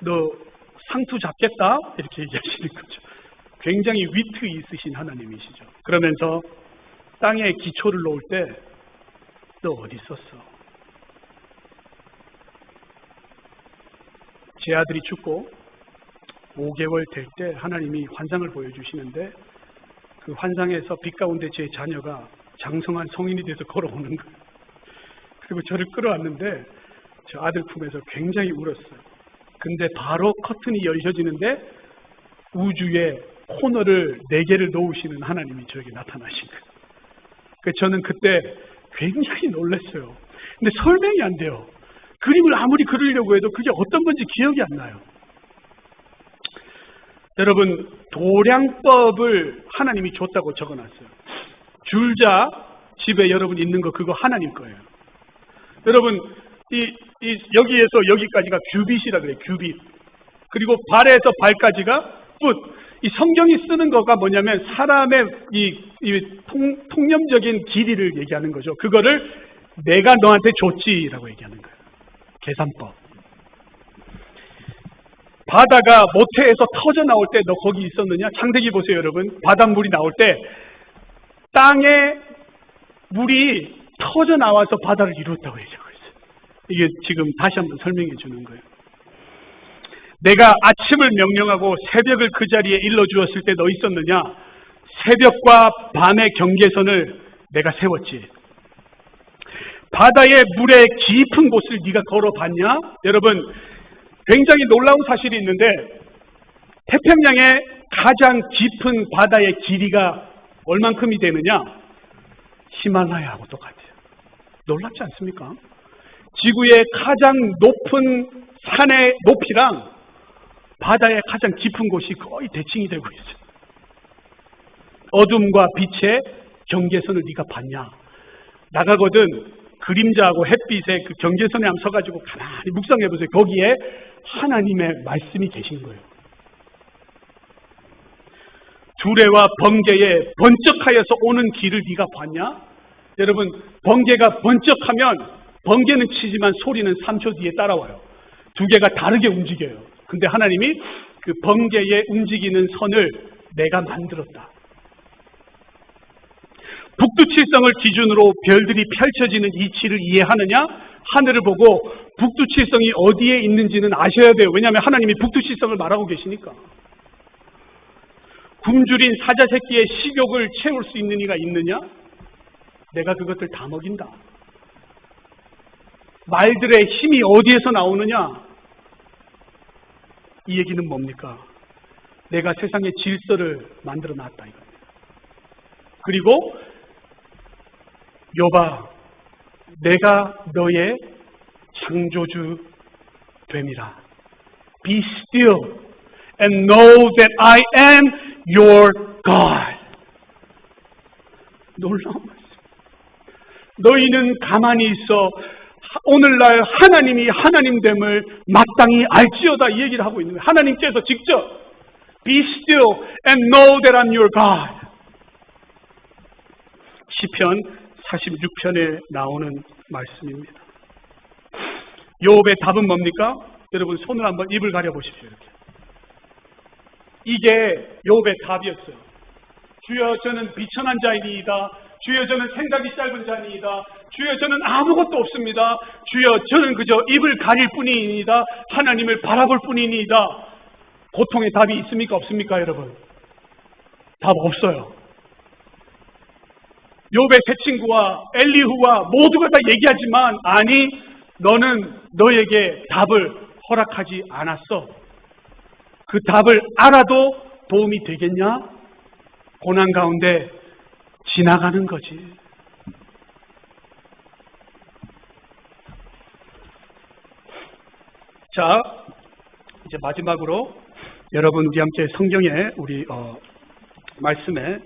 너 상투 잡겠다? 이렇게 얘기하시는 거죠. 굉장히 위트 있으신 하나님이시죠. 그러면서 땅에 기초를 놓을 때 너 어디 있었어? 제 아들이 죽고 5개월 될 때 하나님이 환상을 보여주시는데 그 환상에서 빛 가운데 제 자녀가 장성한 성인이 돼서 걸어오는 거예요. 그리고 저를 끌어왔는데 저 아들 품에서 굉장히 울었어요. 근데 바로 커튼이 열려지는데 우주에 코너를 4개를 놓으시는 하나님이 저에게 나타나신 거예요. 저는 그때 굉장히 놀랐어요. 근데 설명이 안 돼요. 그림을 아무리 그리려고 해도 그게 어떤 건지 기억이 안 나요. 여러분, 도량법을 하나님이 줬다고 적어놨어요. 줄자 집에 여러분 있는 거 그거 하나님 거예요. 여러분, 여기에서 여기까지가 규빗이라 그래요. 규빗. 그리고 발에서 발까지가 풋. 이 성경이 쓰는 거가 뭐냐면 사람의 통념적인 길이를 얘기하는 거죠. 그거를 내가 너한테 줬지라고 얘기하는 거예요. 계산법. 바다가 모태에서 터져 나올 때 너 거기 있었느냐? 창세기 보세요, 여러분. 바닷물이 나올 때 땅에 물이 터져 나와서 바다를 이루었다고 얘기하고 있어요. 이게 지금 다시 한번 설명해 주는 거예요. 내가 아침을 명령하고 새벽을 그 자리에 일러주었을 때 너 있었느냐? 새벽과 밤의 경계선을 내가 세웠지. 바다의 물의 깊은 곳을 네가 걸어봤냐? 여러분, 굉장히 놀라운 사실이 있는데 태평양의 가장 깊은 바다의 길이가 얼만큼이 되느냐? 히말라야하고 똑같아요. 놀랍지 않습니까? 지구의 가장 높은 산의 높이랑 바다의 가장 깊은 곳이 거의 대칭이 되고 있어요. 어둠과 빛의 경계선을 네가 봤냐? 나가거든 그림자하고 햇빛의 그 경계선에 한번 서가지고 가만히 묵상해 보세요. 거기에 하나님의 말씀이 계신 거예요. 두레와 번개에 번쩍하여서 오는 길을 네가 봤냐? 여러분, 번개가 번쩍하면 번개는 치지만 소리는 3초 뒤에 따라와요. 두 개가 다르게 움직여요. 근데 하나님이 그 번개에 움직이는 선을 내가 만들었다. 북두칠성을 기준으로 별들이 펼쳐지는 이치를 이해하느냐? 하늘을 보고 북두칠성이 어디에 있는지는 아셔야 돼요. 왜냐하면 하나님이 북두칠성을 말하고 계시니까. 굶주린 사자 새끼의 식욕을 채울 수 있는 이가 있느냐? 내가 그것들 다 먹인다. 말들의 힘이 어디에서 나오느냐? 이 얘기는 뭡니까? 내가 세상의 질서를 만들어 놨다 이겁니다. 그리고 여봐, 내가 너의 창조주 됨이라. Be still and know that I am your God. 놀라운 말씀. 너희는 가만히 있어 오늘날 하나님이 하나님됨을 마땅히 알지어다 이 얘기를 하고 있는 거예요. 하나님께서 직접 Be still and know that I'm your God. 시편 46편에 나오는 말씀입니다. 욥의 답은 뭡니까? 여러분 손을 한번 입을 가려보십시오. 이렇게. 이게 욥의 답이었어요. 주여 저는 비천한 자이니이다. 주여 저는 생각이 짧은 자니이다. 주여 저는 아무것도 없습니다. 주여 저는 그저 입을 가릴 뿐이니이다. 하나님을 바라볼 뿐이니이다. 고통의 답이 있습니까? 없습니까? 여러분? 답 없어요. 욥의 세 친구와 엘리후와 모두가 다 얘기하지만 아니 너는 너에게 답을 허락하지 않았어. 그 답을 알아도 도움이 되겠냐? 고난 가운데 지나가는 거지. 자, 이제 마지막으로 여러분 우리 함께 성경에 우리 말씀에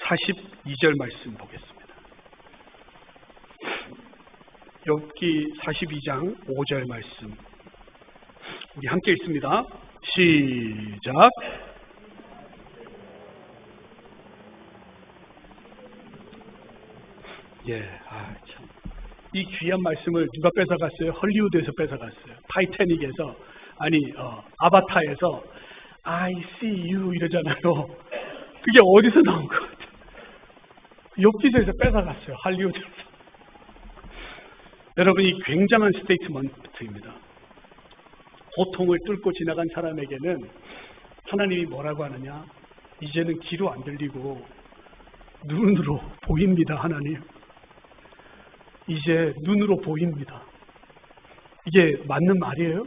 42절 말씀 보겠습니다. 욥기 42장 5절 말씀 우리 함께 읽습니다. 시작. 참. 이 귀한 말씀을 누가 뺏어갔어요? 헐리우드에서 뺏어갔어요. 타이타닉에서, 아바타에서 I see you 이러잖아요. 그게 어디서 나온 것 같아요? 욥기서에서 뺏어갔어요. 할리우드에서. 여러분, 이 굉장한 스테이트먼트입니다. 고통을 뚫고 지나간 사람에게는 하나님이 뭐라고 하느냐? 이제는 귀로 안 들리고 눈으로 보입니다. 하나님. 이제 눈으로 보입니다. 이게 맞는 말이에요?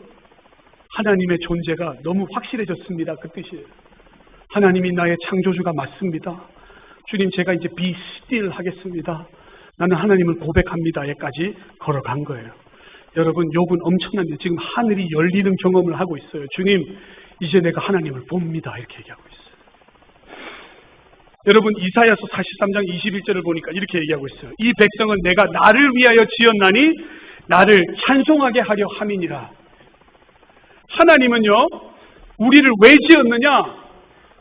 하나님의 존재가 너무 확실해졌습니다. 그 뜻이에요. 하나님이 나의 창조주가 맞습니다. 주님 제가 이제 be still 하겠습니다. 나는 하나님을 고백합니다에까지 걸어간 거예요. 여러분 욥은 엄청납니다. 지금 하늘이 열리는 경험을 하고 있어요. 주님 이제 내가 하나님을 봅니다. 이렇게 얘기하고 있어요. 여러분 이사야서 43장 21절을 보니까 이렇게 얘기하고 있어요. 이 백성은 내가 나를 위하여 지었나니 나를 찬송하게 하려 함이니라. 하나님은요 우리를 왜 지었느냐?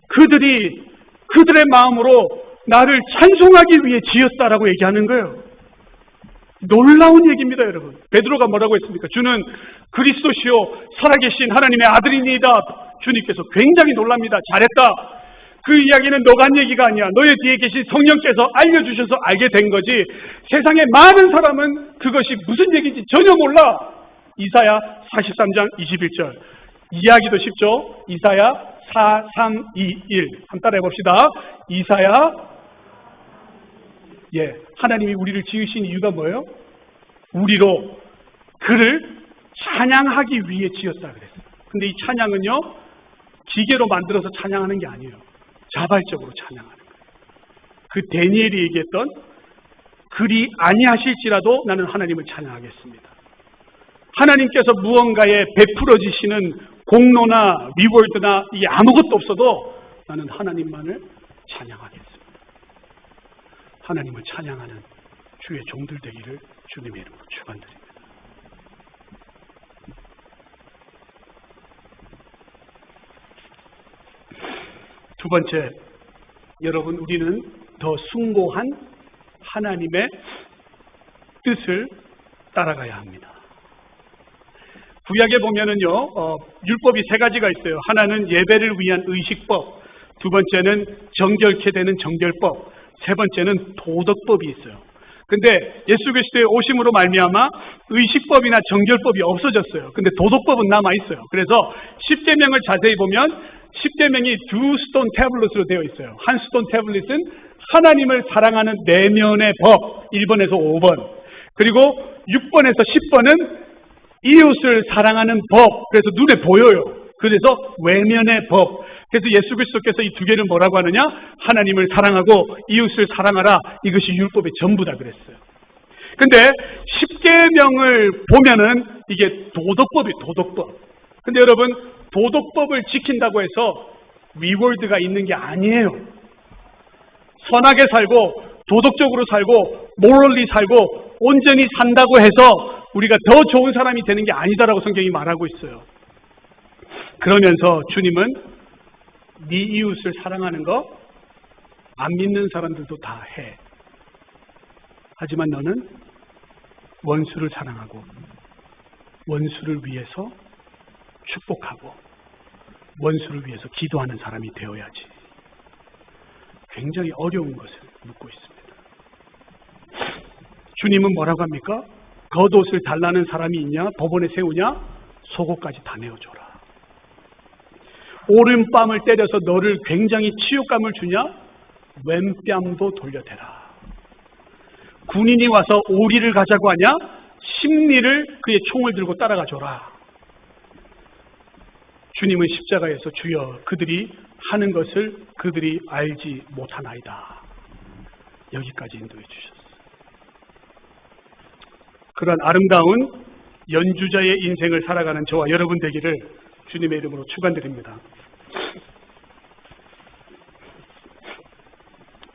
그들의 마음으로 나를 찬송하기 위해 지었다라고 얘기하는 거예요. 놀라운 얘기입니다. 여러분 베드로가 뭐라고 했습니까? 주는 그리스도시요 살아계신 하나님의 아들이니이다. 주님께서 굉장히 놀랍니다. 잘했다. 그 이야기는 너가 한 얘기가 아니야. 너의 뒤에 계신 성령께서 알려주셔서 알게 된 거지. 세상의 많은 사람은 그것이 무슨 얘기인지 전혀 몰라. 이사야 43장 21절. 이해하기도 쉽죠? 이사야 4, 3, 2, 1. 한번 따라해 봅시다. 이사야. 하나님이 우리를 지으신 이유가 뭐예요? 우리로 그를 찬양하기 위해 지었다 그랬어요. 근데 이 찬양은요, 기계로 만들어서 찬양하는 게 아니에요. 자발적으로 찬양하는 거예요. 그 다니엘이 얘기했던 그리 아니하실지라도 나는 하나님을 찬양하겠습니다. 하나님께서 무언가에 베풀어 주시는 공로나 리워드나 이게 아무것도 없어도 나는 하나님만을 찬양하겠습니다. 하나님을 찬양하는 주의 종들 되기를 주님의 이름으로 축원드립니다. 두 번째, 여러분, 우리는 더 숭고한 하나님의 뜻을 따라가야 합니다. 구약에 보면은요, 율법이 세 가지가 있어요. 하나는 예배를 위한 의식법, 두 번째는 정결케 되는 정결법, 세 번째는 도덕법이 있어요. 근데 예수 그리스도의 오심으로 말미암아 의식법이나 정결법이 없어졌어요. 근데 도덕법은 남아 있어요. 그래서 십계명을 자세히 보면 십계명이 두 스톤 태블릿으로 되어 있어요. 한 스톤 태블릿은 하나님을 사랑하는 내면의 법 1번에서 5번, 그리고 6번에서 10번은 이웃을 사랑하는 법, 그래서 눈에 보여요. 그래서 외면의 법. 그래서 예수 그리스도께서 이 두 개를 뭐라고 하느냐? 하나님을 사랑하고 이웃을 사랑하라. 이것이 율법의 전부다 그랬어요. 근데 십계명을 보면은 이게 도덕법이 도덕법. 근데 여러분, 도덕법을 지킨다고 해서 리워드가 있는 게 아니에요. 선하게 살고 도덕적으로 살고 모럴리 살고 온전히 산다고 해서 우리가 더 좋은 사람이 되는 게 아니다라고 성경이 말하고 있어요. 그러면서 주님은 네 이웃을 사랑하는 거 안 믿는 사람들도 다 해. 하지만 너는 원수를 사랑하고 원수를 위해서 축복하고 원수를 위해서 기도하는 사람이 되어야지. 굉장히 어려운 것을 묻고 있습니다. 주님은 뭐라고 합니까? 겉옷을 달라는 사람이 있냐? 법원에 세우냐? 속옷까지 다 내어줘라. 오른뺨을 때려서 너를 굉장히 치욕감을 주냐? 왼뺨도 돌려대라. 군인이 와서 오리를 가자고 하냐? 십리를 그의 총을 들고 따라가 줘라. 주님은 십자가에서 주여 그들이 하는 것을 그들이 알지 못하나이다. 여기까지 인도해 주셨어요. 그런 아름다운 연주자의 인생을 살아가는 저와 여러분 되기를 주님의 이름으로 축원드립니다.